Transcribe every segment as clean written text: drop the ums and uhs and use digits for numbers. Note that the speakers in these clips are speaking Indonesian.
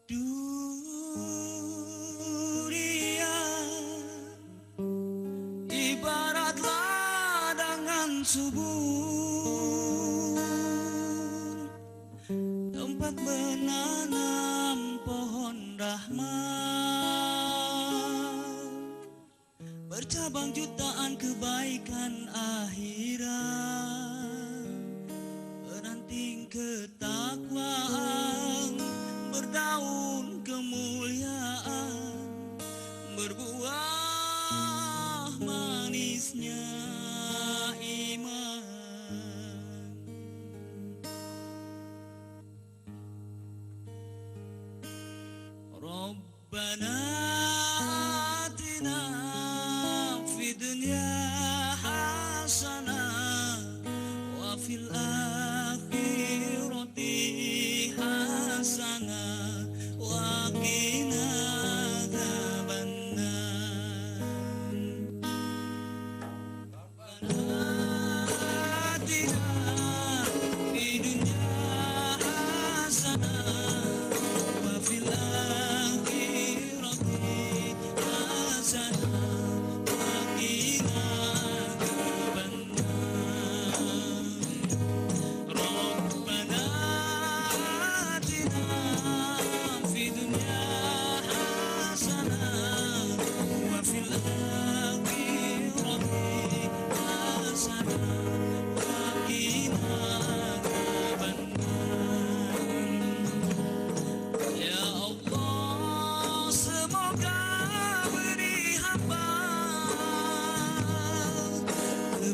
Dunia ibarat ladangan subur, tempat menanam pohon rahmat, bercabang jutaan kebaikan akhirat, beranting ketakwaan, berdaun kemuliaan, berbuah manisnya iman. Rabbana atina fid dunya hasanah wa fil akhirati hasanah wa qina adzabannar. Rabbana atina fid dunya hasanah wa fil akhirati hasanah wa qina adzabannar. Rabbana atina fid dunya hasanah wa fil akhirati hasanah wa qina adzabannar. Ya Allah, semoga beri hamba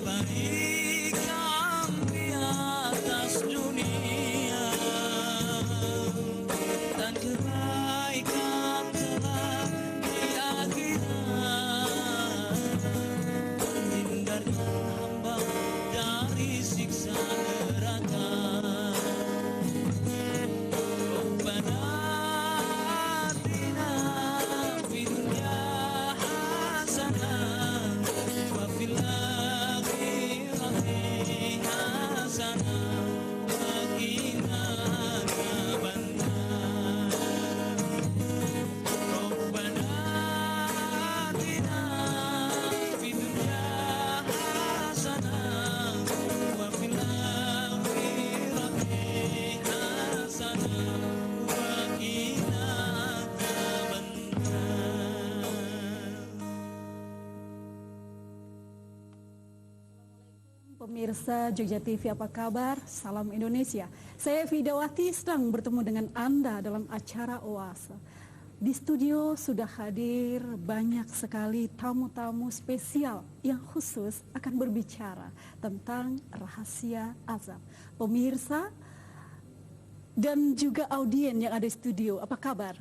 kebaikan di atas dunia dan kebaikan kelak di akhirat, menghindarkan hamba dari siksa neraka. Rabbana atina fid dunya hasanah wa fil akhirati hasanah wa qina adzabannar. Rabbana atina fid dunya hasanah wa fil akhirati hasanah wa qina adzabannar. Pemirsa Jogja TV, apa kabar? Salam Indonesia. Saya Vidawati sedang bertemu dengan Anda dalam acara Oase. Di studio sudah hadir banyak sekali tamu-tamu spesial yang khusus akan berbicara tentang rahasia azab. Pemirsa dan juga audien yang ada di studio, apa kabar?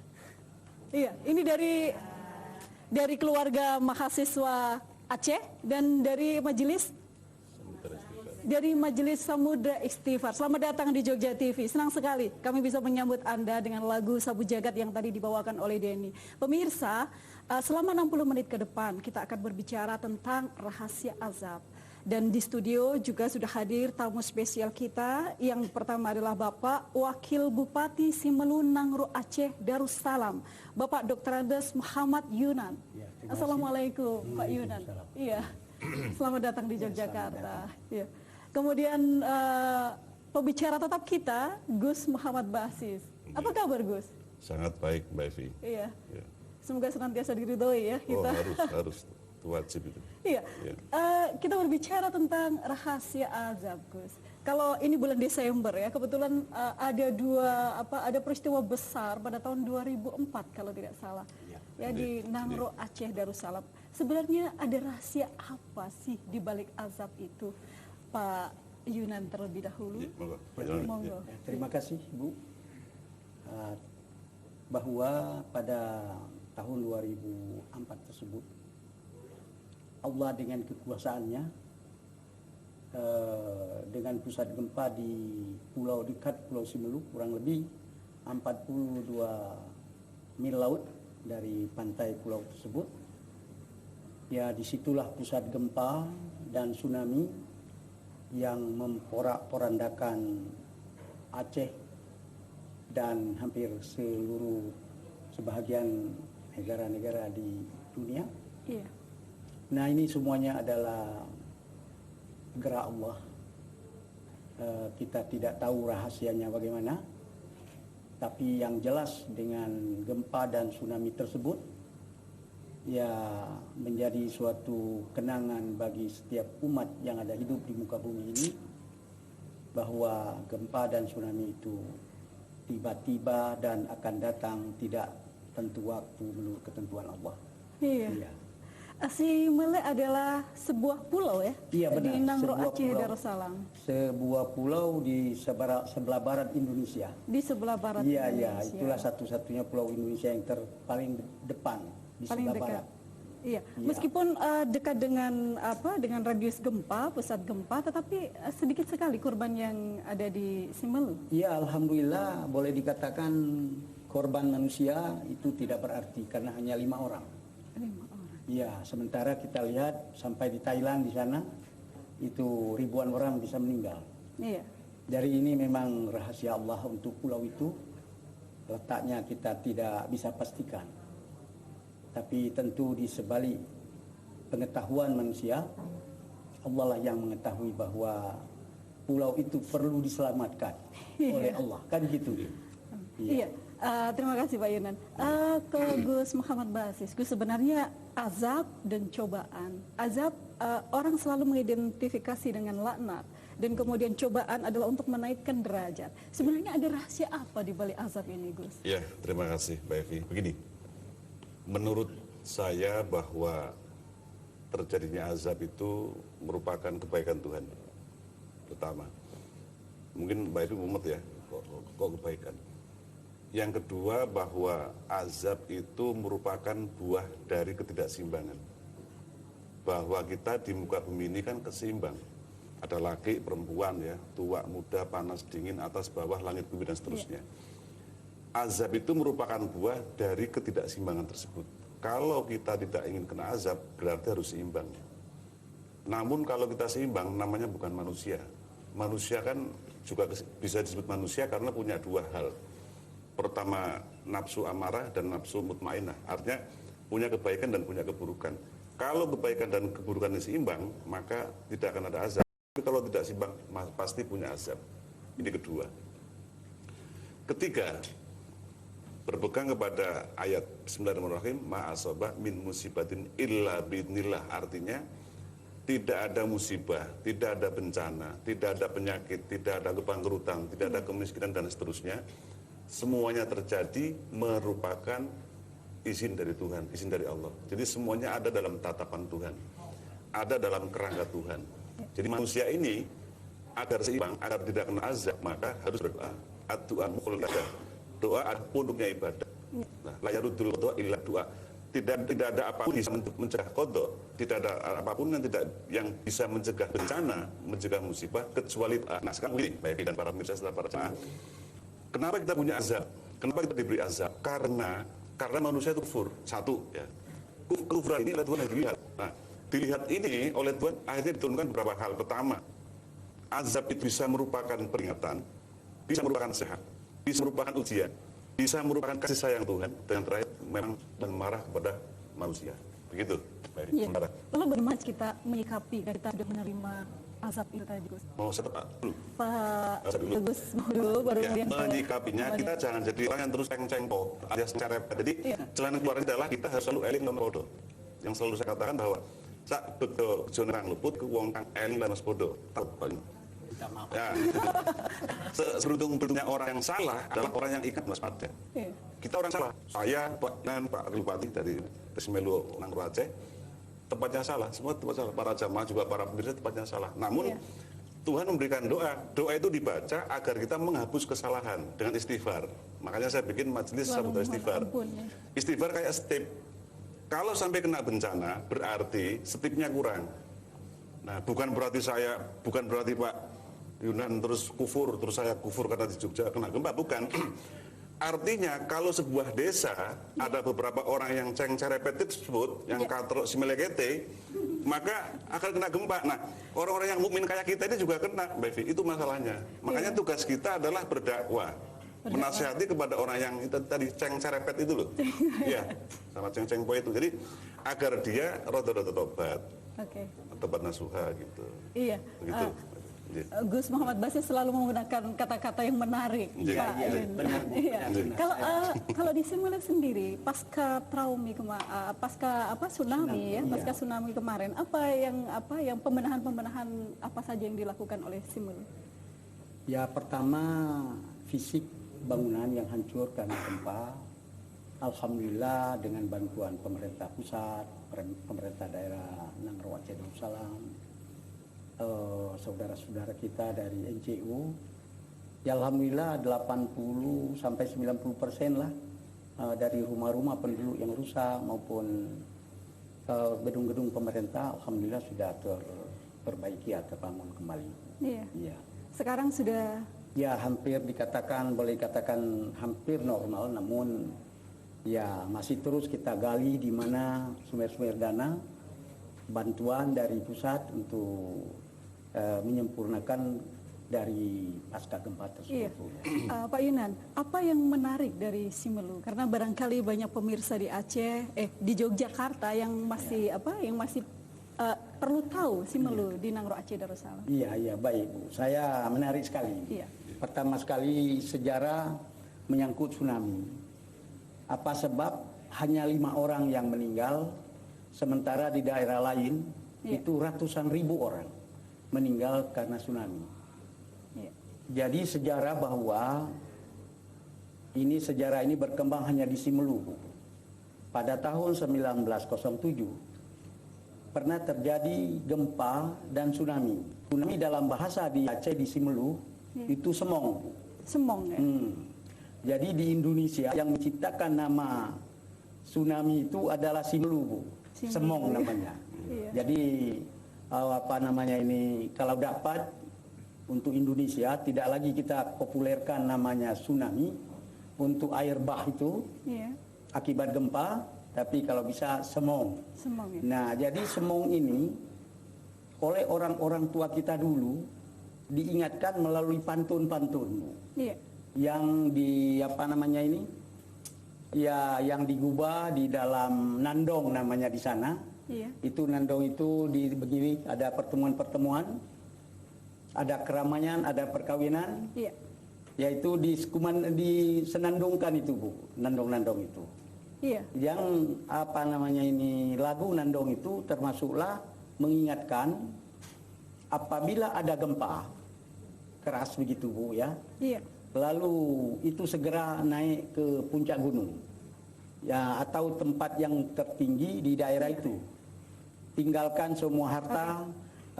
Iya, ini dari keluarga mahasiswa Aceh dan dari Majelis Samudra Istighfar. Selamat datang di Jogja TV. Senang sekali kami bisa menyambut Anda dengan lagu Sabu Jagat yang tadi dibawakan oleh Denny. Pemirsa, selama 60 menit ke depan kita akan berbicara tentang rahasia azab. Dan di studio juga sudah hadir tamu spesial kita. Yang pertama adalah Bapak Wakil Bupati Simelu Nangro Aceh Darussalam, Bapak Dr. Andes Muhammad Yunan. Ya, Assalamualaikum Pak Yunan. Iya. Selamat datang di Yogyakarta. Ya. Kemudian pembicara tetap kita Gus Muhammad Basis. Apa kabar Gus? Sangat baik Mbak Evi. Iya. Ya. Semoga senantiasa diridhoi ya kita. Oh, harus wajib itu. Iya. Ya. Kita berbicara tentang rahasia azab Gus. Kalau ini bulan Desember ya, kebetulan ada peristiwa besar pada tahun 2004 kalau tidak salah. Ya di Nangro Aceh Darussalam. Sebenarnya ada rahasia apa sih di balik azab itu? Pak Yunan terlebih dahulu. Ya, monggo. Monggo. Terima kasih Bu. Bahwa pada tahun 2004 tersebut Allah dengan kekuasaannya dengan pusat gempa di dekat Pulau Simelu kurang lebih 42 mil laut dari pantai pulau tersebut. Ya, disitulah pusat gempa dan tsunami yang memporak-porandakan Aceh dan hampir sebahagian negara-negara di dunia. Iya. Nah, ini semuanya adalah gerak Allah. Kita tidak tahu rahasianya bagaimana, tapi yang jelas dengan gempa dan tsunami tersebut ya menjadi suatu kenangan bagi setiap umat yang ada hidup di muka bumi ini, bahwa gempa dan tsunami itu tiba-tiba dan akan datang tidak tentu waktu menurut ketentuan Allah. Iya. Iya. Simele adalah sebuah pulau ya? Iya, benar. Di Nangro Sebuah Aceh pulau. Darussalam. Sebuah pulau di sebelah barat Indonesia. Di sebelah barat Iya, Indonesia. itulah satu-satunya pulau Indonesia yang paling depan di Paling sebelah dekat. barat. Iya, Iya. meskipun dekat dengan dengan radius gempa, pusat gempa, tetapi sedikit sekali korban yang ada di Simelu. Iya, alhamdulillah boleh dikatakan korban manusia itu tidak berarti karena hanya 5 orang. 5 orang. Iya, sementara kita lihat sampai di Thailand di sana itu ribuan orang bisa meninggal. Iya. Dari ini memang rahasia Allah untuk pulau itu, letaknya kita tidak bisa pastikan. Tapi tentu di sebalik pengetahuan manusia, Allah lah yang mengetahui bahwa pulau itu perlu diselamatkan oleh Allah, kan gitu. Iya. Terima kasih Pak Yunan. Ke Gus Muhammad Basis, Gus, sebenarnya azab dan cobaan. Azab orang selalu mengidentifikasi dengan laknat, dan kemudian cobaan adalah untuk menaikkan derajat. Sebenarnya ada rahasia apa di balik azab ini, Gus? Ya, terima kasih Mbak Evi. Begini, menurut saya bahwa terjadinya azab itu merupakan kebaikan Tuhan. Pertama, mungkin Mbak Evi mumet ya, kok kebaikan. Yang kedua, bahwa azab itu merupakan buah dari ketidakseimbangan. Bahwa kita di muka bumi ini kan keseimbang. Ada laki, perempuan ya, tua, muda, panas, dingin, atas, bawah, langit, bumi, dan seterusnya. Azab itu merupakan buah dari ketidakseimbangan tersebut. Kalau kita tidak ingin kena azab, berarti harus seimbang. Namun kalau kita seimbang, namanya bukan manusia. Manusia kan juga bisa disebut manusia karena punya dua hal. Pertama, nafsu amarah dan nafsu mutmainah. Artinya punya kebaikan dan punya keburukan. Kalau kebaikan dan keburukan ini seimbang, maka tidak akan ada azab. Tapi kalau tidak seimbang, pasti punya azab. Ini kedua. Ketiga, berpegang kepada ayat Bismillahirrahmanirrahim, ma'asobah min musibatin illa bi'idnillah. Artinya, tidak ada musibah, tidak ada bencana, tidak ada penyakit, tidak ada kebangkrutan, tidak ada kemiskinan, dan seterusnya. Semuanya terjadi merupakan izin dari Tuhan, izin dari Allah. Jadi semuanya ada dalam tatapan Tuhan, ada dalam kerangka Tuhan. Jadi manusia ini agar seimbang, agar tidak kena azab, maka harus berdoa. Ad-du'a mukhul ibadah. Doa ada punduknya ibadah. Nah, la yarudul qadha illa doa. Tidak ada apapun bisa mencegah qadha, tidak ada apapun yang bisa mencegah bencana, mencegah musibah kecuali doa. Nah, sekarang ini baik dan para pemirsa serta para jemaah, kenapa kita punya azab? Kenapa kita diberi azab? Karena manusia itu kufur. Satu, ya. Kufuran ini oleh Tuhan yang dilihat. Nah, dilihat ini oleh Tuhan akhirnya diturunkan beberapa hal. Pertama, azab itu bisa merupakan peringatan, bisa merupakan sehat, bisa merupakan ujian, bisa merupakan kasih sayang Tuhan. Dan yang terakhir, memang dan marah kepada manusia. Begitu. Baik, Iya. sementara. Lalu bagaimana kita menyikapi dan kita sudah menerima azab itu tadi, Gus? Mau saya dulu. Pak Azab dulu. Gus mau dulu baru Ya, kemudian ke menyikapinya Muhammad. kita jangan jadi orang yang terus ceng-cengpo alias cerepet. Jadi Iya. jalan keluar adalah kita harus selalu eling dan podo. Yang selalu saya katakan bahwa sak betul jonang luput ke wong kang eling lan podo. Tahu paling. Ya. Seberuntung-beruntungnya orang yang salah adalah orang yang ingat waspada. Iya. Kita orang salah. Saya, Pak Bupati dari Pesmelu Nangro Aceh, tempatnya salah. Semua tempat salah. Para jamaah juga para pemirsa tempatnya salah. Namun Iya. Tuhan memberikan doa. Doa itu dibaca agar kita menghapus kesalahan dengan istighfar. Makanya saya bikin majelis Lalu sambutan istighfar. ampun, ya. Istighfar kayak step. Kalau sampai kena bencana, berarti stepnya kurang. Nah, bukan berarti Pak Yunan terus kufur, terus saya kufur karena di Jogja kena gempa, bukan. Artinya kalau sebuah desa ada beberapa orang yang ceng-cerepet tersebut, yang katrok simelekete, maka akan kena gempa. Nah, orang-orang yang mukmin kayak kita ini juga kena, Mbak Evi. Itu masalahnya. Makanya tugas kita adalah berdakwah. menasihati kepada orang yang itu tadi ceng cerepet itu loh. Iya, sama ceng poe itu. Jadi agar dia rodo-rodo tobat. Oke. Tobat nasuha gitu. Iya. Begitu. Gus Muhammad Basir selalu menggunakan kata-kata yang menarik. Iya, Pak iya, Yun. benar, Bu. Iya. Benar. Kalau di Simelu sendiri pasca tsunami ya, Iya. pasca tsunami kemarin, apa yang pembenahan apa saja yang dilakukan oleh Simelu? Ya pertama fisik bangunan yang hancur karena gempa. Alhamdulillah dengan bantuan pemerintah pusat, pemerintah daerah Nangro Aceh Darussalam, saudara-saudara kita dari NGO, ya alhamdulillah 80 sampai 90% lah dari rumah-rumah penduduk yang rusak maupun gedung-gedung pemerintah alhamdulillah sudah terperbaiki atau terbangun kembali. Iya. Ya. Sekarang sudah Ya hampir boleh dikatakan hampir normal, namun ya masih terus kita gali di mana sumber-sumber dana bantuan dari pusat untuk menyempurnakan dari pasca gempa tersebut. Iya. Pak Yunan, apa yang menarik dari Simelu? Karena barangkali banyak pemirsa di Aceh, di Yogyakarta yang masih perlu tahu Simelu di Nangro Aceh Darussalam. Iya baik Bu. Saya menarik sekali. Iya. Pertama sekali sejarah menyangkut tsunami. Apa sebab hanya 5 orang yang meninggal, sementara di daerah lain itu ratusan ribu orang meninggal karena tsunami. Iya. Jadi sejarah bahwa sejarah ini berkembang hanya di Simelu. Pada tahun 1907 pernah terjadi gempa dan tsunami. Tsunami dalam bahasa di Aceh di Simelu itu semong. Semong ya. Jadi di Indonesia yang menciptakan nama tsunami itu adalah Simelu, Bu. Semong namanya. Iya. Jadi kalau dapat untuk Indonesia tidak lagi kita populerkan namanya tsunami untuk air bah itu akibat gempa, tapi kalau bisa semong. Semong ya. Nah, jadi semong ini oleh orang-orang tua kita dulu diingatkan melalui pantun-pantun. Iya. Yang yang digubah di dalam nandong namanya di sana. Iya. Itu nandong itu begini, ada pertemuan-pertemuan, ada keramaian, ada perkawinan. Iya. Yaitu disenandungkan itu, Bu, nandong-nandong itu. Iya. Yang lagu nandong itu termasuklah mengingatkan apabila ada gempa keras begitu, Bu, ya. Iya. Lalu itu segera naik ke puncak gunung. Ya, atau tempat yang tertinggi di daerah itu. Tinggalkan semua harta,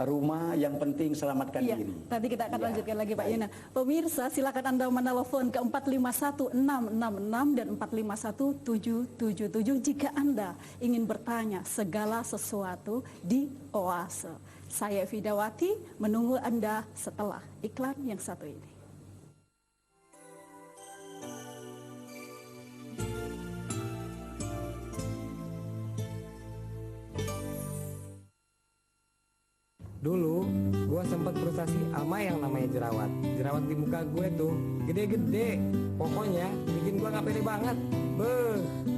rumah, yang penting selamatkan diri. Tadi kita akan lanjutkan lagi Pak Yunan. Pemirsa, silakan Anda menelepon ke 451666 dan 451777 jika Anda ingin bertanya segala sesuatu di Oase. Saya Fidawati menunggu Anda setelah iklan yang satu ini. Dulu gue sempat frustasi sama yang namanya jerawat. Jerawat di muka gue tuh gede-gede. Pokoknya bikin gue gak pede banget.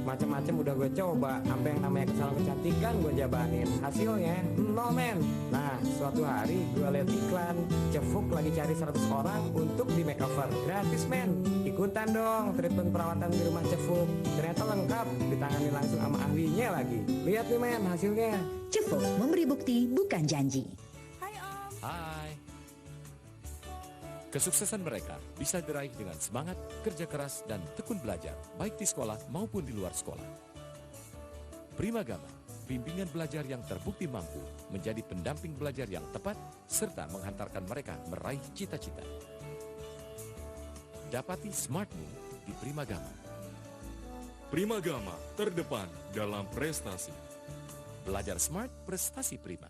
Macam-macam udah gue coba. Sampai yang namanya kesalahan kecantikan gue jabanin. Hasilnya no men. Nah suatu hari gue liat iklan Cefuk lagi cari 100 orang untuk di makeover. Gratis men. Ikutan dong treatment perawatan di rumah Cefuk. Ternyata lengkap, ditangani langsung sama ahlinya lagi. Lihat nih men hasilnya. Cefuk memberi bukti bukan janji. Hai. Kesuksesan mereka bisa diraih dengan semangat, kerja keras, dan tekun belajar, baik di sekolah maupun di luar sekolah. Primagama, bimbingan belajar yang terbukti mampu menjadi pendamping belajar yang tepat, serta menghantarkan mereka meraih cita-cita. Dapati Smartmu di Primagama. Primagama terdepan dalam prestasi. Belajar smart, prestasi prima.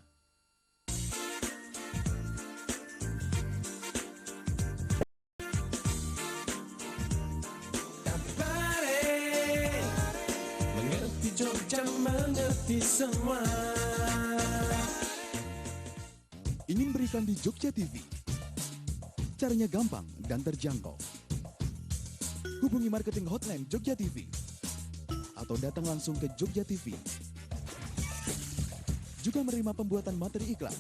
Mengerti Jogja, mengerti semua. Ingin berikan di Jogja TV? Caranya gampang dan terjangkau. hubungi marketing hotline Jogja TV atau datang langsung ke Jogja TV. Juga menerima pembuatan materi iklan.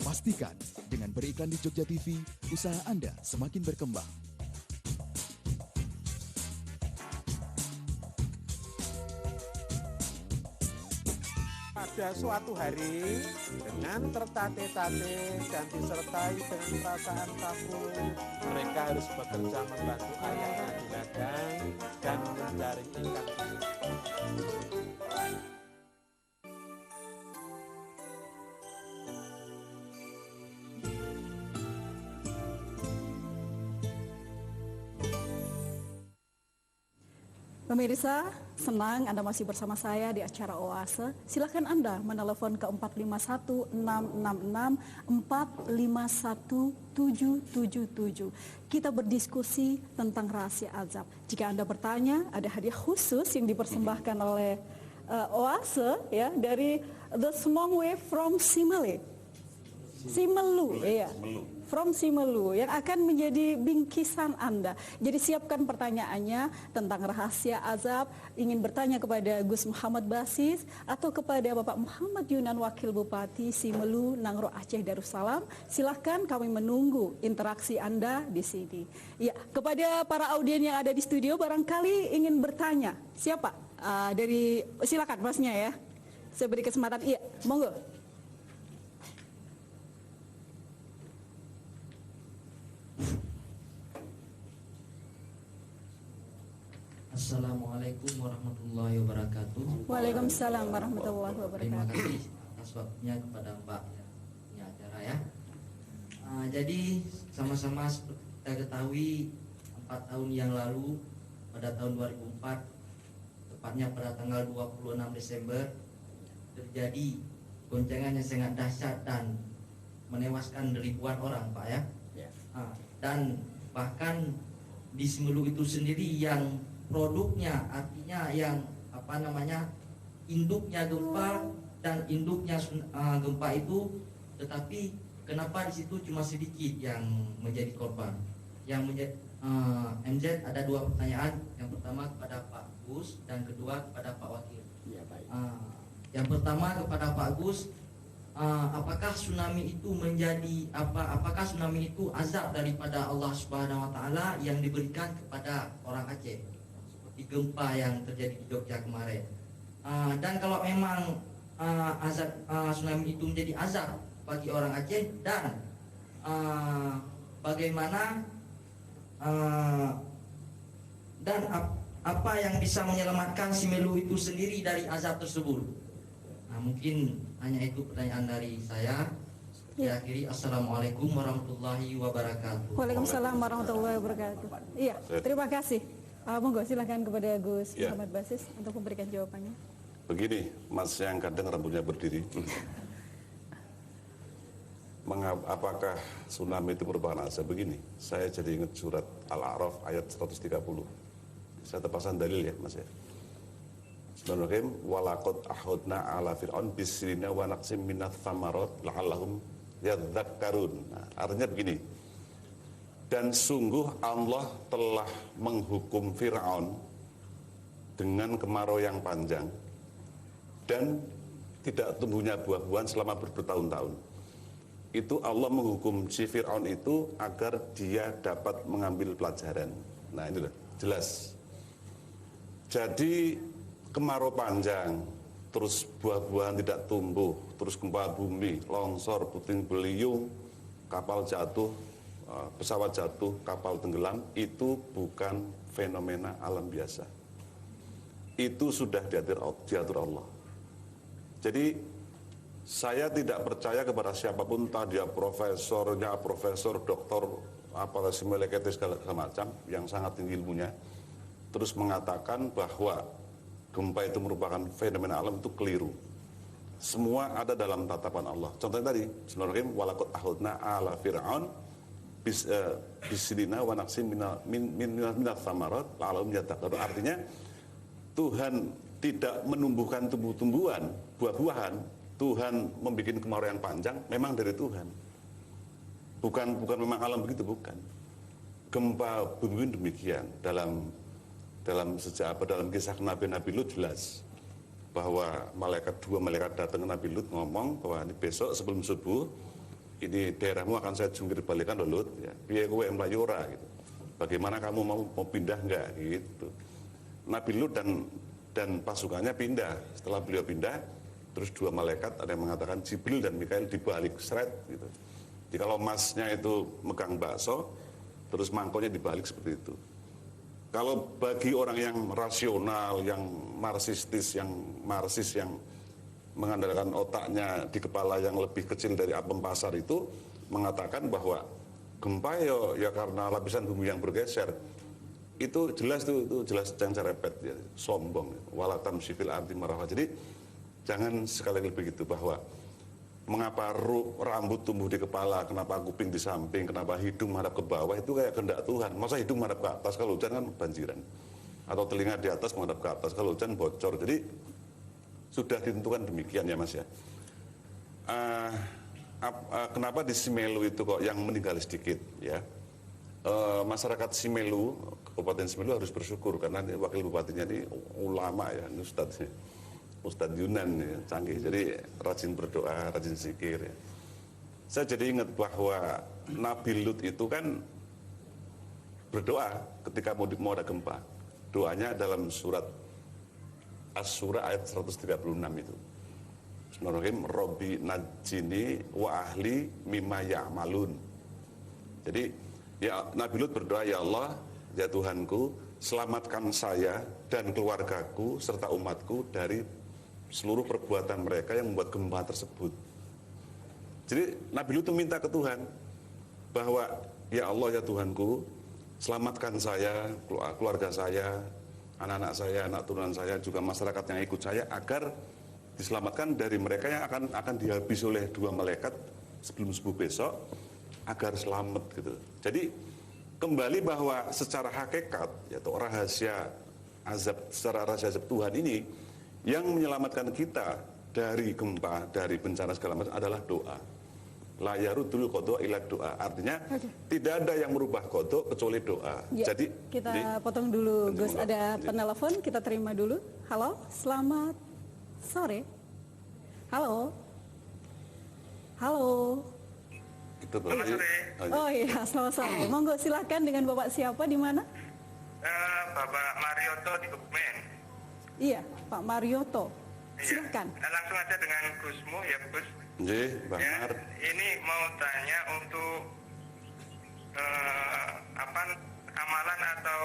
Pastikan dengan beriklan di Jogja TV, usaha Anda semakin berkembang. Pada suatu hari, dengan tertatih-tatih dan disertai dengan perasaan takut, mereka harus bekerja membantu ayahnya di ladang dan menjaring ikan. Pemirsa, senang Anda masih bersama saya di acara Oase. Silakan Anda menelepon ke 451-666-451-777. Kita berdiskusi tentang rahasia azab. Jika Anda bertanya, ada hadiah khusus yang dipersembahkan oleh Oase ya, dari The Small Way from Simelu, iya. From Simelu yang akan menjadi bingkisan Anda. Jadi siapkan pertanyaannya tentang rahasia azab, ingin bertanya kepada Gus Muhammad Basis atau kepada Bapak Muhammad Yunan Wakil Bupati Simelu Nangro Aceh Darussalam. Silahkan, kami menunggu interaksi Anda di sini. Ya, kepada para audien yang ada di studio barangkali ingin bertanya. Siapa? Silakan Masnya ya. Saya beri kesempatan. Iya, monggo. Assalamualaikum warahmatullahi wabarakatuh. Waalaikumsalam warahmatullahi wabarakatuh. Terima kasih atas waktunya kepada Mbak punya acara ya. Jadi sama-sama seperti kita ketahui 4 tahun yang lalu pada tahun 2004, tepatnya pada tanggal 26 Desember terjadi goncangan yang sangat dahsyat dan menewaskan ribuan orang, Pak ya. Dan bahkan di Simelu itu sendiri yang produknya, artinya yang induknya gempa dan induknya gempa itu, tetapi kenapa di situ cuma sedikit yang menjadi korban? MZ ada 2 pertanyaan, yang pertama kepada Pak Gus dan kedua kepada Pak Wakil. Ya, baik. Yang pertama kepada Pak Gus, apakah tsunami itu azab daripada Allah Subhanahu wa taala yang diberikan kepada orang Aceh seperti gempa yang terjadi di Jogja kemarin? Dan kalau memang tsunami itu menjadi azab bagi orang Aceh, dan bagaimana dan apa yang bisa menyelamatkan Simelu itu sendiri dari azab tersebut? Mungkin hanya itu pertanyaan dari saya. Saya akhiri, assalamualaikum warahmatullahi wabarakatuh. Waalaikumsalam warahmatullahi wabarakatuh. Iya, terima kasih. Monggo silakan kepada Gus Muhammad Basis untuk memberikan jawabannya. Begini, Mas yang kadang rambutnya berdiri. Apakah tsunami itu merupakan azab? Begini, saya jadi ingat surat Al-A'raf ayat 130. Saya terpasang dalil ya, Mas ya. Bismillahirrahmanirrahim. Walaqad ahadna ala fir'aun bisrina wa naqsim minats tsamarat la'allahum yadzakkarun. Nah, artinya begini. Dan sungguh Allah telah menghukum Fir'aun dengan kemarau yang panjang dan tidak tumbuhnya buah-buahan selama bertahun-tahun. Itu Allah menghukum si Fir'aun itu agar dia dapat mengambil pelajaran. Nah, ini loh, jelas. Jadi kemarau panjang, terus buah-buahan tidak tumbuh, terus gempa bumi, longsor, puting beliung, kapal jatuh, pesawat jatuh, kapal tenggelam, itu bukan fenomena alam biasa. Itu sudah diatur Allah. Jadi saya tidak percaya kepada siapapun, entah dia profesor, doktor, apalah semeleketis segala macam yang sangat tinggi ilmunya, terus mengatakan bahwa gempa itu merupakan fenomena alam, itu keliru. Semua ada dalam tatapan Allah. Contohnya tadi, Bismillahirrahmanirrahim, walaqad ahadna ala fir'aun bisilina wa naqsim minats tsamarat la'allahum yadzakkarun. Artinya Tuhan tidak menumbuhkan tumbuh-tumbuhan, buah-buahan. Tuhan membuat kemarau yang panjang memang dari Tuhan. Bukan memang alam begitu, bukan. Gempa bumi demikian. Dalam kisah Nabi Lut jelas bahwa dua malaikat datang ke Nabi Lut ngomong bahwa ini besok sebelum subuh ini daerahmu akan saya jungkir balikan loh Lut, ya. Piye kowe mlayu ora gitu. Bagaimana kamu mau pindah enggak gitu. Nabi Lut dan pasukannya pindah. Setelah beliau pindah, terus dua malaikat ada yang mengatakan Jibril dan Mikail dibalik seret gitu. Jadi kalau masnya itu megang bakso, terus mangkoknya dibalik seperti itu. Kalau bagi orang yang rasional, yang marsis yang mengandalkan otaknya di kepala yang lebih kecil dari apem pasar itu, mengatakan bahwa gempa ya karena lapisan bumi yang bergeser. Itu jelas jangan cerepet ya, sombong. Walatam sifil arti marah. Jadi jangan sekali begitu bahwa mengapa rambut tumbuh di kepala, kenapa kuping di samping, kenapa hidung menghadap ke bawah, itu kayak kehendak Tuhan. Masa hidung menghadap ke atas, kalau hujan kan banjiran. Atau telinga di atas menghadap ke atas, kalau hujan bocor. Jadi sudah ditentukan demikian ya Mas ya. Kenapa di Simelu itu kok yang meninggal sedikit ya? Masyarakat Simelu, Kabupaten Simelu harus bersyukur karena wakil bupatinya ini ulama ya, Ustadz Yunan ya, canggih, jadi rajin berdoa, rajin zikir ya. Saya jadi ingat bahwa Nabi Lut itu kan berdoa ketika mau ada gempa. Doanya dalam surat As-Surah ayat 136 itu. Bismillahirrahmanirrahim, Robbi najini wa ahli mimma ya'malun. Jadi ya Nabi Lut berdoa, ya Allah, ya Tuhanku, selamatkan saya dan keluargaku serta umatku dari seluruh perbuatan mereka yang membuat gempa tersebut. Jadi Nabi Lut minta ke Tuhan bahwa ya Allah ya Tuhanku, selamatkan saya, keluarga saya, anak-anak saya, anak turunan saya, juga masyarakat yang ikut saya agar diselamatkan dari mereka yang akan dihabisi oleh dua malaikat sebelum subuh besok agar selamat gitu. Jadi kembali bahwa secara hakikat yaitu rahasia azab, secara rahasia azab Tuhan ini yang menyelamatkan kita dari gempa, dari bencana segala macam adalah doa. La yarudul qada ila doa. Artinya tidak ada yang merubah qada kecuali doa. Ya, jadi kita potong dulu Gus, ada penelpon, kita terima dulu. Halo, selamat sore. Halo. Halo. Itu selamat sore. Oh iya, selamat sore. Monggo silakan, dengan Bapak siapa, di mana? Bapak Marioto di Kebumen. Iya, Pak Marioto. Silakan. Langsung aja dengan Gusmu ya Gus. Nggih, Bang ya, Mar. ini mau tanya untuk amalan atau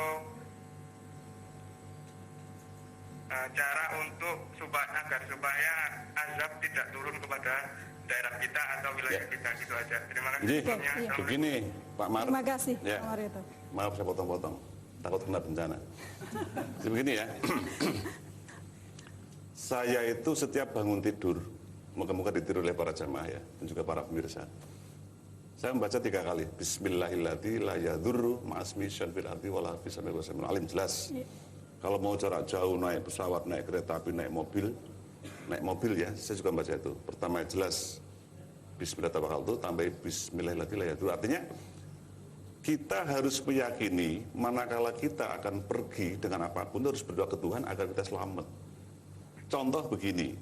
cara untuk agar supaya azab tidak turun kepada daerah kita atau wilayah kita, gitu aja. Terima kasih. Begini, Pak Mar. Terima kasih, ya. Pak Marioto. Maaf saya potong-potong, takut kena bencana. Jadi begini ya. Saya itu setiap bangun tidur, moga-moga ditiru oleh para jamaah ya, dan juga para pemirsa. Saya membaca 3 kali. Bismillahirrahmanirrahim, la yadurru ma'asmi syarfil arti wala fis samai wasamil alim. Jelas. Kalau mau jarak jauh, naik pesawat, naik kereta api, naik mobil ya, saya juga membaca itu. Pertama jelas Bismillahirrahmanirrahim, tambah Bismillahirrahmanirrahim, la yadurru. Artinya kita harus meyakini manakala kita akan pergi dengan apapun, harus berdoa ke Tuhan agar kita selamat. Contoh begini,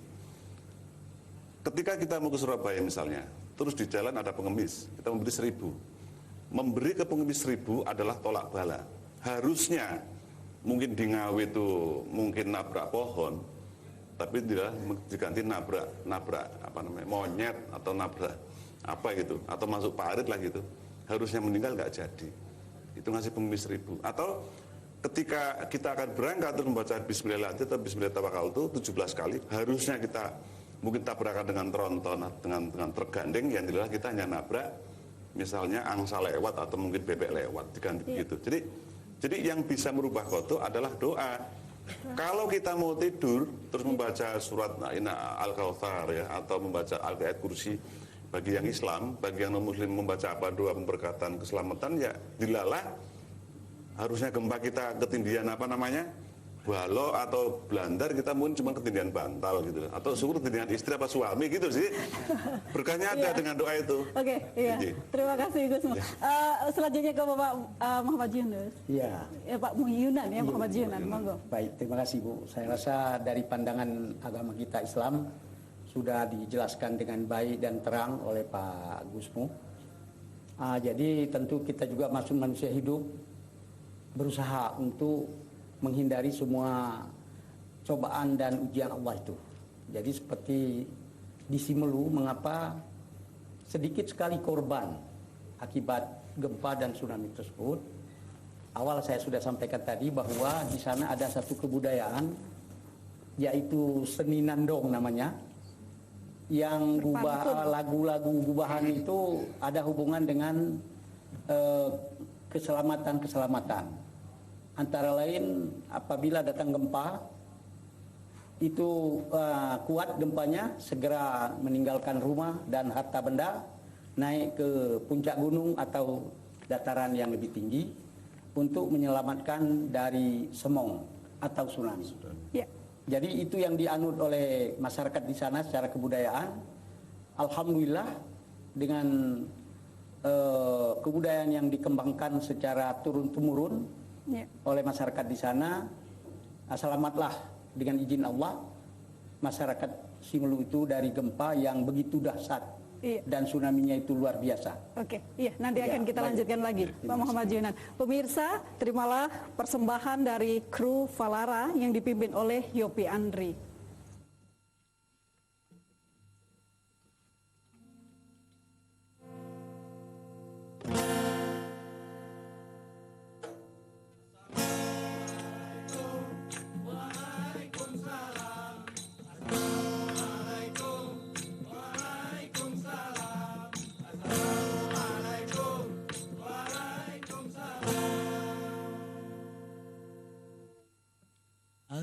ketika kita mau ke Surabaya misalnya, terus di jalan ada pengemis, kita memberi 1.000. Memberi ke pengemis 1.000 adalah tolak bala. Harusnya mungkin di Ngawi itu mungkin nabrak pohon, tapi tidak diganti nabrak monyet atau nabrak apa gitu, atau masuk parit lah gitu. Harusnya meninggal nggak jadi. Itu ngasih pengemis 1.000. Atau ketika kita akan berangkat terus membaca Bismillahirrahmanirrahim atau Bismillahirrahmanirrahim 17 kali, harusnya kita mungkin tabrakan dengan tronton, dengan tergandeng, yang jelas kita hanya nabrak misalnya angsa lewat atau mungkin bebek lewat, diganti begitu. Jadi yang bisa merubah qada adalah doa. Kalau kita mau tidur terus membaca surat Al-Kautsar ya, atau membaca Al-Ayat Kursi, bagi yang Islam, bagi yang non-Muslim membaca apa doa pemberkatan keselamatan ya dilalah. Harusnya gempa kita ketindihan Balo atau Blandar kita mungkin cuma ketindihan bantal gitu, atau syukur ketindihan istri apa suami gitu sih. Berkahnya ada dengan doa itu. Oke, iya. Terima kasih Gus. Selanjutnya ke Bapak Muhammad Yunus. Iya. Pak Yunan ya, Muhammad Yunan. Monggo. Baik, terima kasih Bu. Saya rasa dari pandangan agama kita Islam sudah dijelaskan dengan baik dan terang oleh Pak Gusmu. Jadi tentu kita juga masuk manusia hidup berusaha untuk menghindari semua cobaan dan ujian Allah itu. Jadi seperti di Simelu, mengapa sedikit sekali korban akibat gempa dan tsunami tersebut. Awal saya sudah sampaikan tadi bahwa di sana ada satu kebudayaan, yaitu seni nandong namanya, yang lagu-lagu gubahan itu ada hubungan dengan keselamatan. Antara lain apabila datang gempa itu kuat gempanya, segera meninggalkan rumah dan harta benda, naik ke puncak gunung atau dataran yang lebih tinggi untuk menyelamatkan dari semong atau tsunami. Ya. Jadi itu yang dianut oleh masyarakat di sana secara kebudayaan. Alhamdulillah dengan kebudayaan yang dikembangkan secara turun-temurun oleh masyarakat di sana, selamatlah dengan izin Allah masyarakat Simelu itu dari gempa yang begitu dahsyat dan tsunami-nya itu luar biasa. Oke, iya, nanti akan kita lanjutkan lagi, Pak Muhammad Yunan. Pemirsa, terimalah persembahan dari kru Falara yang dipimpin oleh Yopi Andri.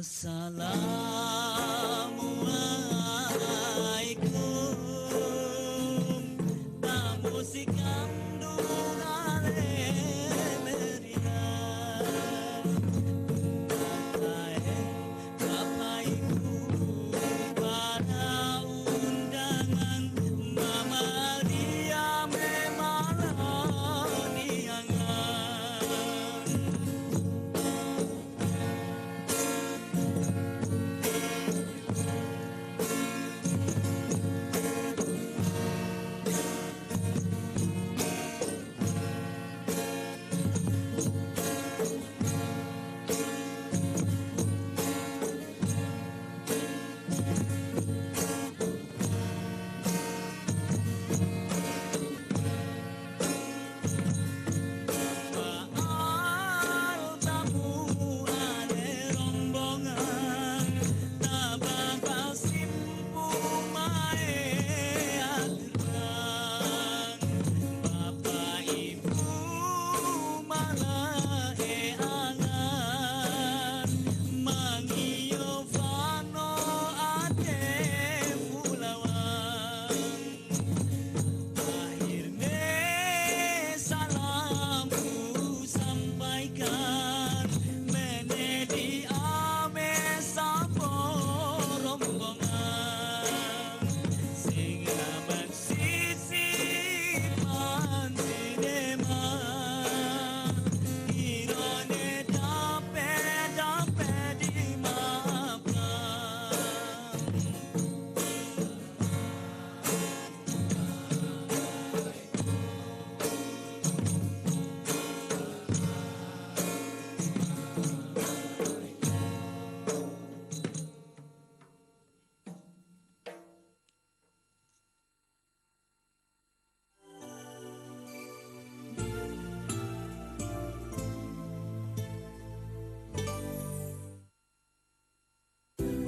Assalamualaikum, musik kandung ale meriah, Bapak Ibu pada undangan, Mama Ria memang diangan.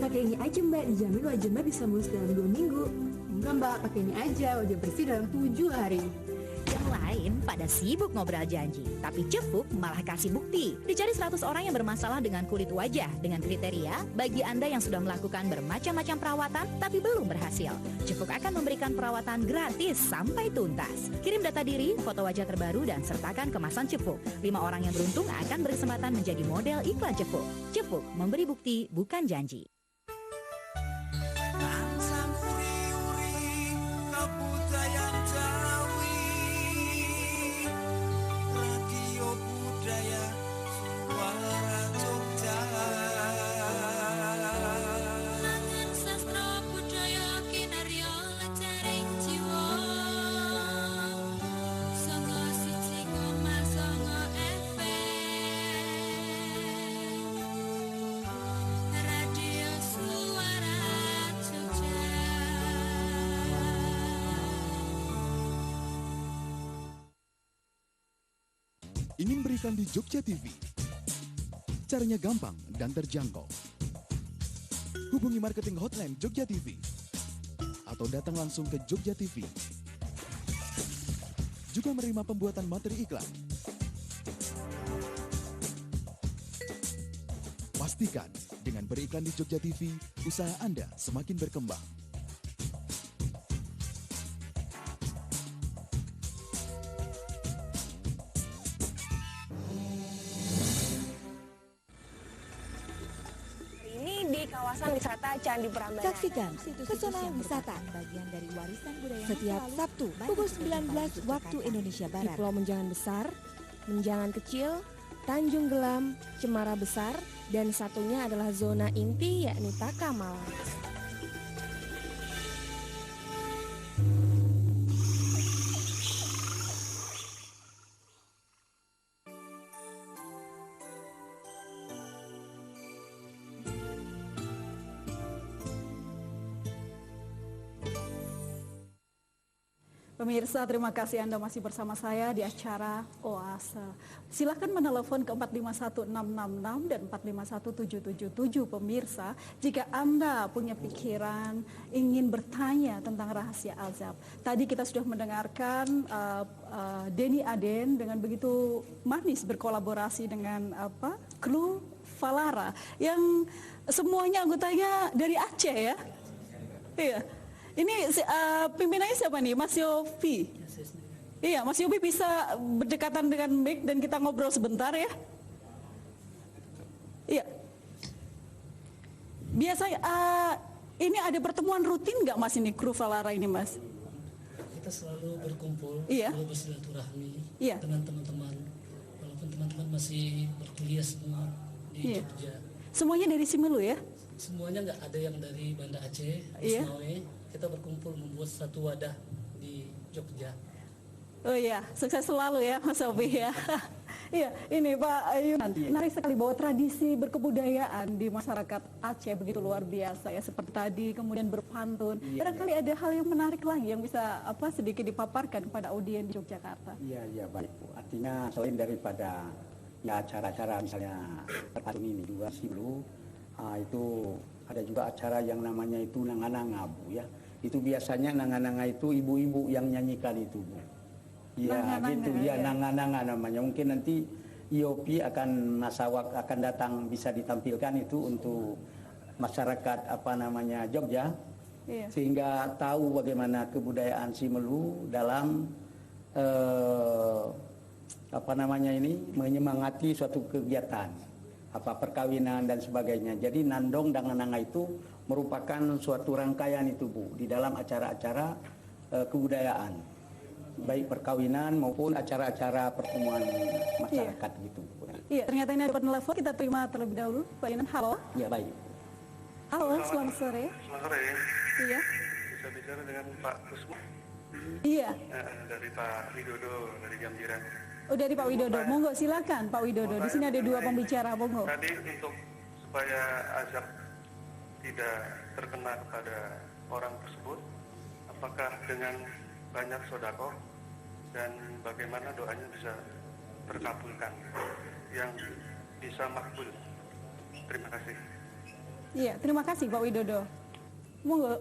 Pakai ini aja Mbak, dijamin wajah Mbak bisa mulus dalam 2 minggu. Enggak Mbak, pakai ini aja, wajah bersih dalam 7 hari. Yang lain pada sibuk ngobrol janji, tapi Cefuk malah kasih bukti. Dicari 100 orang yang bermasalah dengan kulit wajah dengan kriteria bagi Anda yang sudah melakukan bermacam-macam perawatan tapi belum berhasil. Cefuk akan memberikan perawatan gratis sampai tuntas. Kirim data diri, foto wajah terbaru dan sertakan kemasan Cefuk. 5 orang yang beruntung akan berkesempatan menjadi model iklan Cefuk. Cefuk memberi bukti bukan janji. Kebudayaan Jawi, radio budaya suara Jogja. Langan sastra budaya kinarya lestari jiwa. Songo siji koma songo FM. Radio suara Jogja. Ingin berikan di Jogja TV? Caranya gampang dan terjangkau. Hubungi marketing hotline Jogja TV atau datang langsung ke Jogja TV. Juga menerima pembuatan materi iklan. Pastikan dengan beriklan di Jogja TV, usaha Anda semakin berkembang. Ini di kawasan wisata Candi Prambanan. Saksikan pesona wisata bagian dari warisan budaya setiap Sabtu pukul 19 waktu Indonesia Di Barat. Pulau Menjangan Besar, Menjangan Kecil, Tanjung Gelam, Cemara Besar, dan satunya adalah zona inti yakni Takamal. Pemirsa, terima kasih Anda masih bersama saya di acara Oase. Silakan menelepon ke 451666 dan 451777 pemirsa jika Anda punya pikiran ingin bertanya tentang rahasia azab. Tadi kita sudah mendengarkan Denny Aden dengan begitu manis berkolaborasi dengan kru Falara yang semuanya anggotanya dari Aceh ya. Iya. Ini pimpinannya siapa nih? Mas Yofi? Iya, Mas Yofi bisa berdekatan dengan mic dan kita ngobrol sebentar ya? Iya. Biasanya ini ada pertemuan rutin nggak Mas ini kru Falara ini Mas? Kita selalu berkumpul, Iya. selalu bersilaturahmi Iya. dengan teman-teman. Walaupun teman-teman masih berkuliah semua di Iya. Jogja. Semuanya dari Simelu ya? Semuanya nggak ada yang dari Banda Aceh, Iya. Musnawe. Kita berkumpul membuat satu wadah di Jogja. Oh iya, sukses selalu ya Mas Yofi ya. Iya, ini Pak Yunan, menarik sekali bahwa tradisi berkebudayaan di masyarakat Aceh begitu luar biasa ya, seperti tadi, kemudian berpantun. Barangkali ada hal yang menarik lagi yang bisa sedikit dipaparkan kepada audiens di Yogyakarta. Iya baik Bu. Artinya selain daripada ya acara-acara misalnya perpantun ini juga Simelu, itu ada juga acara yang namanya itu nanga-nanga Bu ya. Itu biasanya nanga-nanga itu ibu-ibu yang nyanyikan itu Bu. Iya gitu ya, nanga-nanga namanya. Mungkin nanti IOP akan Masawak akan datang bisa ditampilkan itu untuk masyarakat Jogja. Iya. Sehingga tahu bagaimana kebudayaan Simelu dalam menyemangati suatu kegiatan perkawinan dan sebagainya. Jadi nandong dan nanga itu merupakan suatu rangkaian itu Bu di dalam acara-acara kebudayaan, baik perkawinan maupun acara-acara pertemuan masyarakat gitu. Iya, ternyata ini ada penelpon, kita terima terlebih dahulu. Pak Yunan, halo. Ya baik. Halo, selamat sore. Selamat sore. Iya. Bisa bicara dengan Pak Kusmo? Iya. Dari Pak Widodo dari Gambiran. Oh, dari Pak Widodo. Monggo silakan Pak Widodo. Di sini ada dua pembicara, monggo. Tadi untuk supaya azab tidak terkena kepada orang tersebut, apakah dengan banyak sodako dan bagaimana doanya bisa terkabulkan yang bisa makbul? Terima kasih. Iya, terima kasih Pak Widodo. Monggo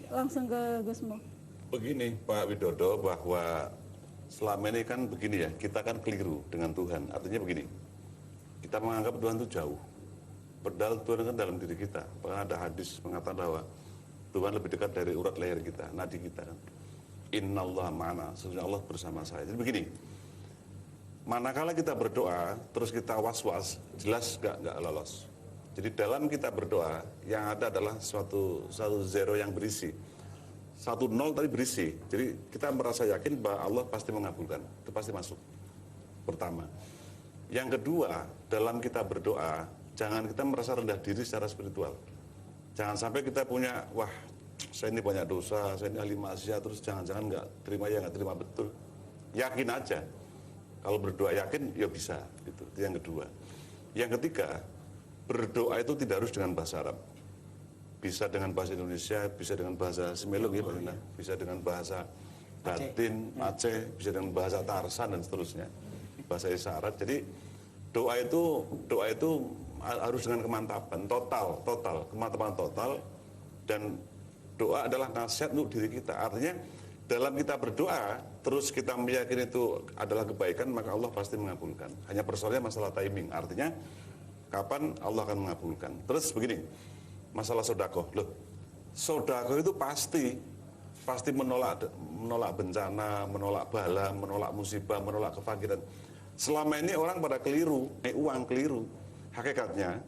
langsung ke Gusmo. Begini Pak Widodo, bahwa selama ini kan begini ya, kita kan keliru dengan Tuhan. Artinya begini, kita menganggap Tuhan itu jauh. Padahal Tuhan kan dalam diri kita. Bahkan ada hadis mengatakan bahwa Tuhan lebih dekat dari urat leher kita, nadi kita kan. Innallaha ma'ana, sesungguhnya Allah bersama saya. Jadi begini, manakala kita berdoa, terus kita was-was, jelas nggak lolos. Jadi dalam kita berdoa, yang ada adalah suatu zero yang berisi. 1 0 tapi berisi. Jadi kita merasa yakin bahwa Allah pasti mengabulkan. Itu pasti masuk. Pertama. Yang kedua, dalam kita berdoa, jangan kita merasa rendah diri secara spiritual. Jangan sampai kita punya, wah saya ini banyak dosa, saya ini ahli maksiat, terus jangan-jangan nggak terima betul. Yakin aja. Kalau berdoa yakin, ya bisa. Gitu. Itu yang kedua. Yang ketiga, berdoa itu tidak harus dengan bahasa Arab. Bisa dengan bahasa Indonesia, bisa dengan bahasa Semeluk, ya, bisa dengan bahasa Latin, Aceh, bisa dengan bahasa Tarsan dan seterusnya, bahasa isyarat. Jadi doa itu harus dengan kemantapan total, kemantapan total, dan doa adalah nasihat untuk diri kita. Artinya dalam kita berdoa, terus kita meyakini itu adalah kebaikan, maka Allah pasti mengabulkan. Hanya persoalannya masalah timing. Artinya kapan Allah akan mengabulkan. Terus begini, masalah sodakoh. Loh, sodakoh itu pasti menolak bencana, menolak bala, menolak musibah, menolak kefakiran. Selama ini orang pada keliru, uang keliru. Hakikatnya,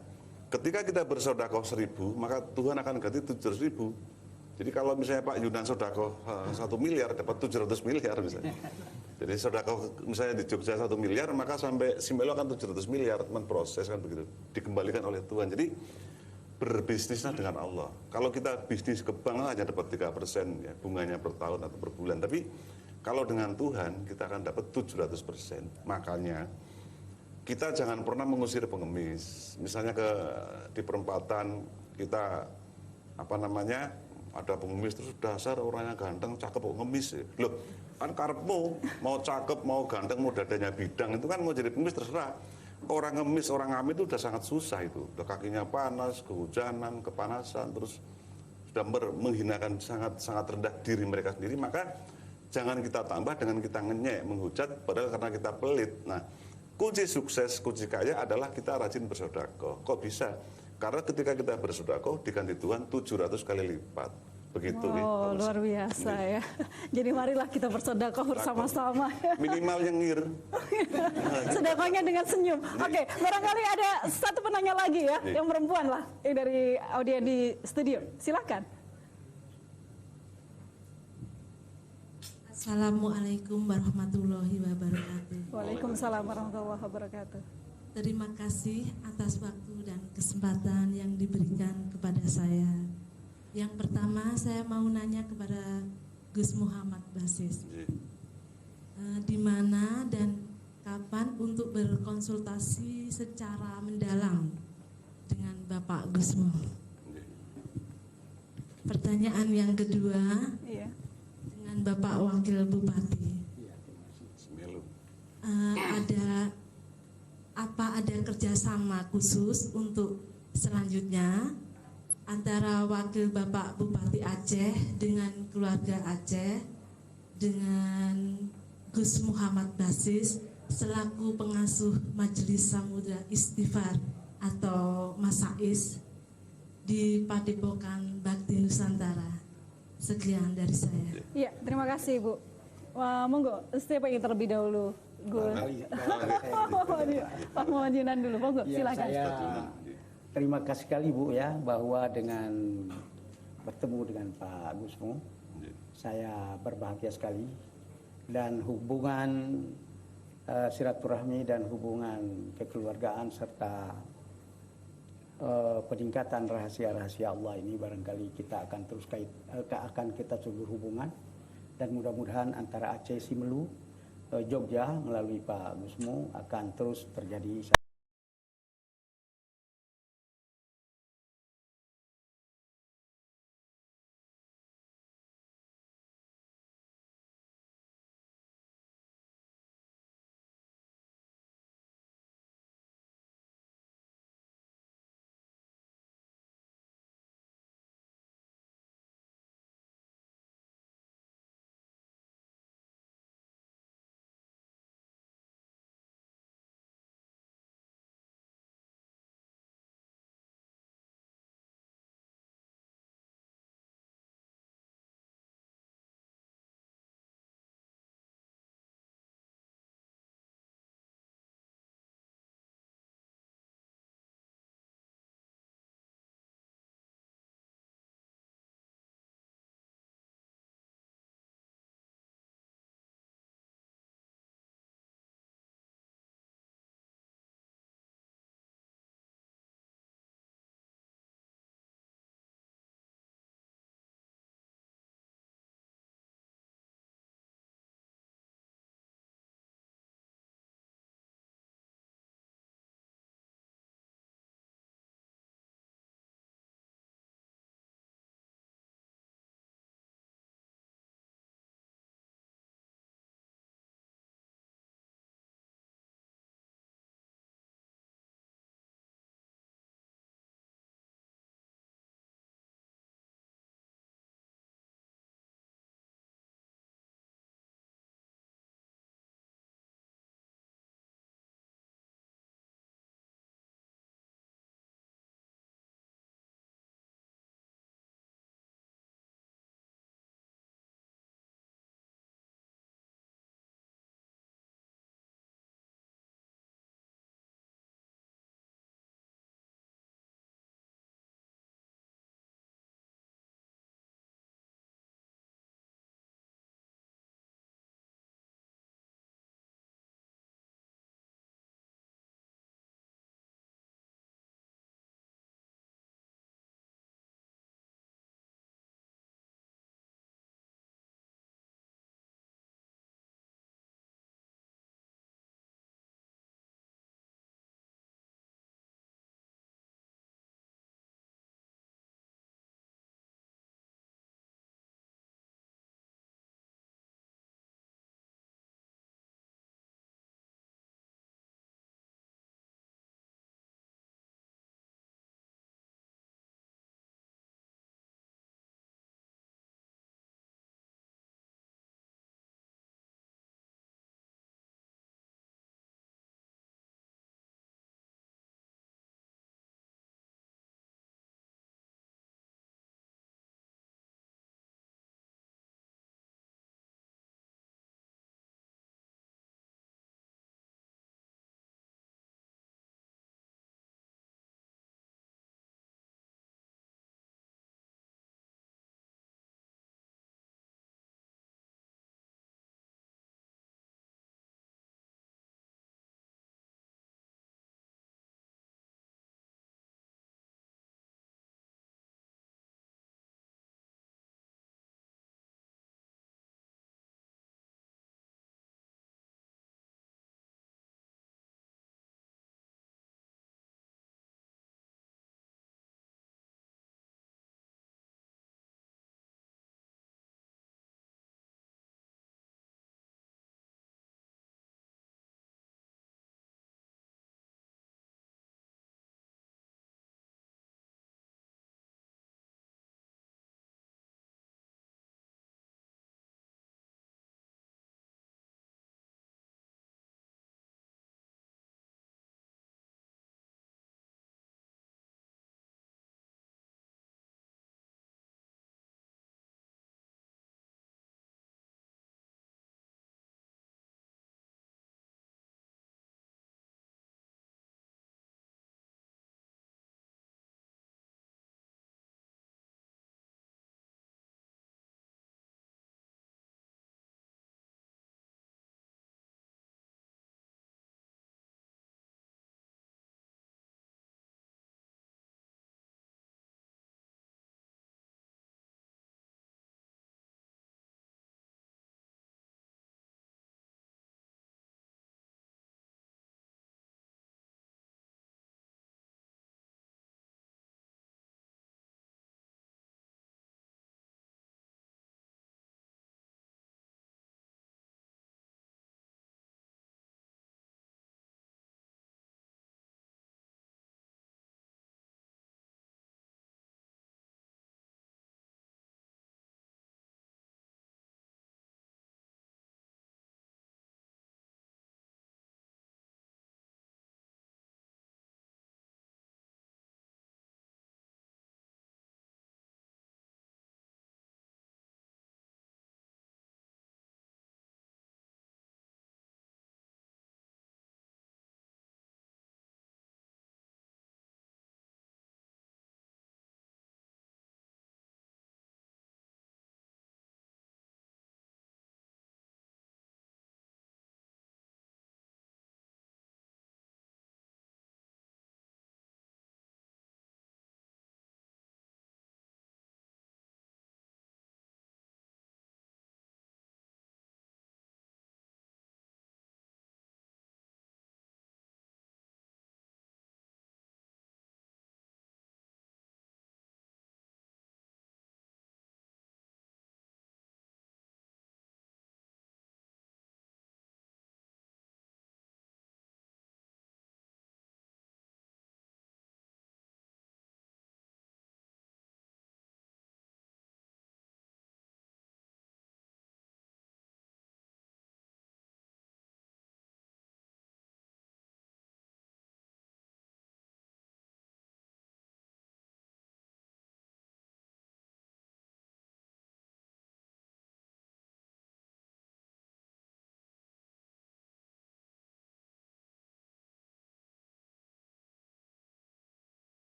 ketika kita bersodakoh 1.000, maka Tuhan akan ganti 700.000. Jadi kalau misalnya Pak Yunan sodakoh 1 miliar, dapat 700 miliar misalnya. Jadi sodakoh misalnya di Jogja 1 miliar, maka sampai Simelo akan 700 miliar, teman proses kan begitu. Dikembalikan oleh Tuhan. Jadi berbisnislah dengan Allah. Kalau kita bisnis ke bank hanya dapat 3% ya, bunganya per tahun atau per bulan. Tapi kalau dengan Tuhan kita akan dapat 700%. Makanya kita jangan pernah mengusir pengemis. Misalnya di perempatan kita ada pengemis, terus dasar orangnya ganteng, cakep, pengemis. Loh, kan karepmu mau cakep, mau ganteng, mau dadanya bidang, itu kan mau jadi pengemis terserah. Orang ngemis, orang ngamen itu udah sangat susah itu. Udah kakinya panas, kehujanan, kepanasan, terus sudah menghinakan sangat rendah diri mereka sendiri. Maka jangan kita tambah dengan kita ngenyek, menghujat, padahal karena kita pelit. Nah, kunci sukses, kunci kaya adalah kita rajin bersedekah. Kok bisa? Karena ketika kita bersedekah diganti Tuhan 700 kali lipat. Begitu. Wow, luar biasa ya. Jadi marilah kita bersedekah bersama-sama. Minimal nyengir. Sedekahnya dengan senyum. Oke, barangkali ada satu penanya lagi ya, yang perempuan lah, dari audiens di studio. Silakan. Assalamualaikum warahmatullahi wabarakatuh. Waalaikumsalam warahmatullahi wabarakatuh. Terima kasih atas waktu dan kesempatan yang diberikan kepada saya. Yang pertama saya mau nanya kepada Gus Muhammad Basis, di mana dan kapan untuk berkonsultasi secara mendalam dengan Bapak Gusmu? Pertanyaan yang kedua, dengan Bapak Wakil Bupati, ada kerjasama khusus untuk selanjutnya antara wakil Bapak Bupati Aceh dengan keluarga Aceh dengan Gus Muhammad Basis selaku pengasuh Majelis Samudra Istighfar atau Masais di Padepokan Bakti Nusantara. Sekian dari saya. Iya, terima kasih Bu. Wah, monggo, siapa yang terlebih dahulu? Gus. Pak Muhammad Yunan dulu, monggo, silakan. Terima kasih sekali Bu ya, bahwa dengan bertemu dengan Pak Gusmu, saya berbahagia sekali, dan hubungan silaturahmi dan hubungan kekeluargaan serta peningkatan rahasia-rahasia Allah ini barangkali kita akan terus akan kita sulur hubungan, dan mudah-mudahan antara Aceh, Simelu, Jogja melalui Pak Gusmu akan terus terjadi.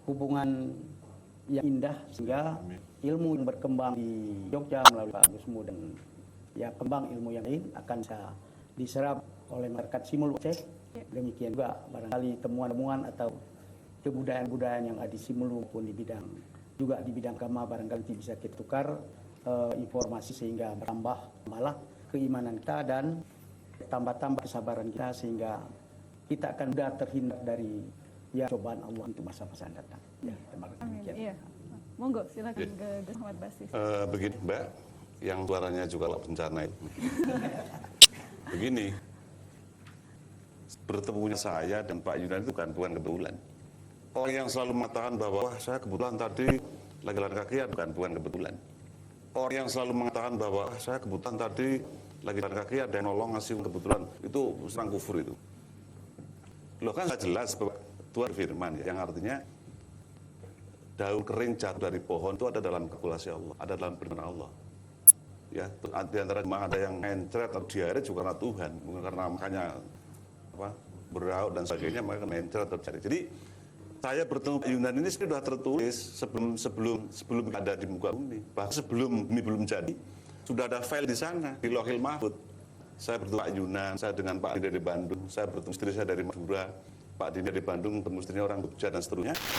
hubungan yang indah sehingga ilmu yang berkembang di Jogja melalui Pak Gusmu dan ya kembang ilmu yang lain akan bisa diserap oleh masyarakat Simelu Aceh. Demikian juga barangkali temuan-temuan atau kebudayaan-budayaan yang ada di Simelu pun di bidang agama barangkali bisa kita tukar informasi sehingga bertambah malah keimanan kita dan tambah kesabaran kita sehingga kita akan mudah terhindar dari cobaan Allah untuk masa-masa yang datang. Ya, terima kasih. Amin. Iya. Monggo silakan ke Gus Muhammad Basis. Begini Mbak, yang suaranya juga lah bencana itu. Begini, bertemunya saya dan Pak Yunan itu bukan kebetulan. Orang yang selalu mengatakan bahwa wah saya kebetulan tadi lagi jalan kaki ya bukan kebetulan. Orang yang selalu mengatakan bahwa wah saya kebetulan tadi lagi jalan kaki ada yang nolong ngasih kebetulan, itu serang kufur itu. Loh kan jelas bahwa Tuhan firman yang artinya daun kering jatuh dari pohon itu ada dalam kalkulasi Allah, ada dalam firman Allah. Ya, di antara memang ada yang mencret atau diare juga karena Tuhan, bukan karena makanya beraut dan sebagainya, maka mencret atau diare. Jadi saya bertemu Yunan ini sudah tertulis sebelum ada di muka bumi, bahkan sebelum ini belum jadi sudah ada file di sana di Lauhil Mahfud. Saya bertemu Pak Yunan, saya dengan Pak Dinda di Bandung, saya bertemu istri saya dari Madura, Pak Dinda di Bandung, bertemu istrinya orang Jogja dan seterusnya.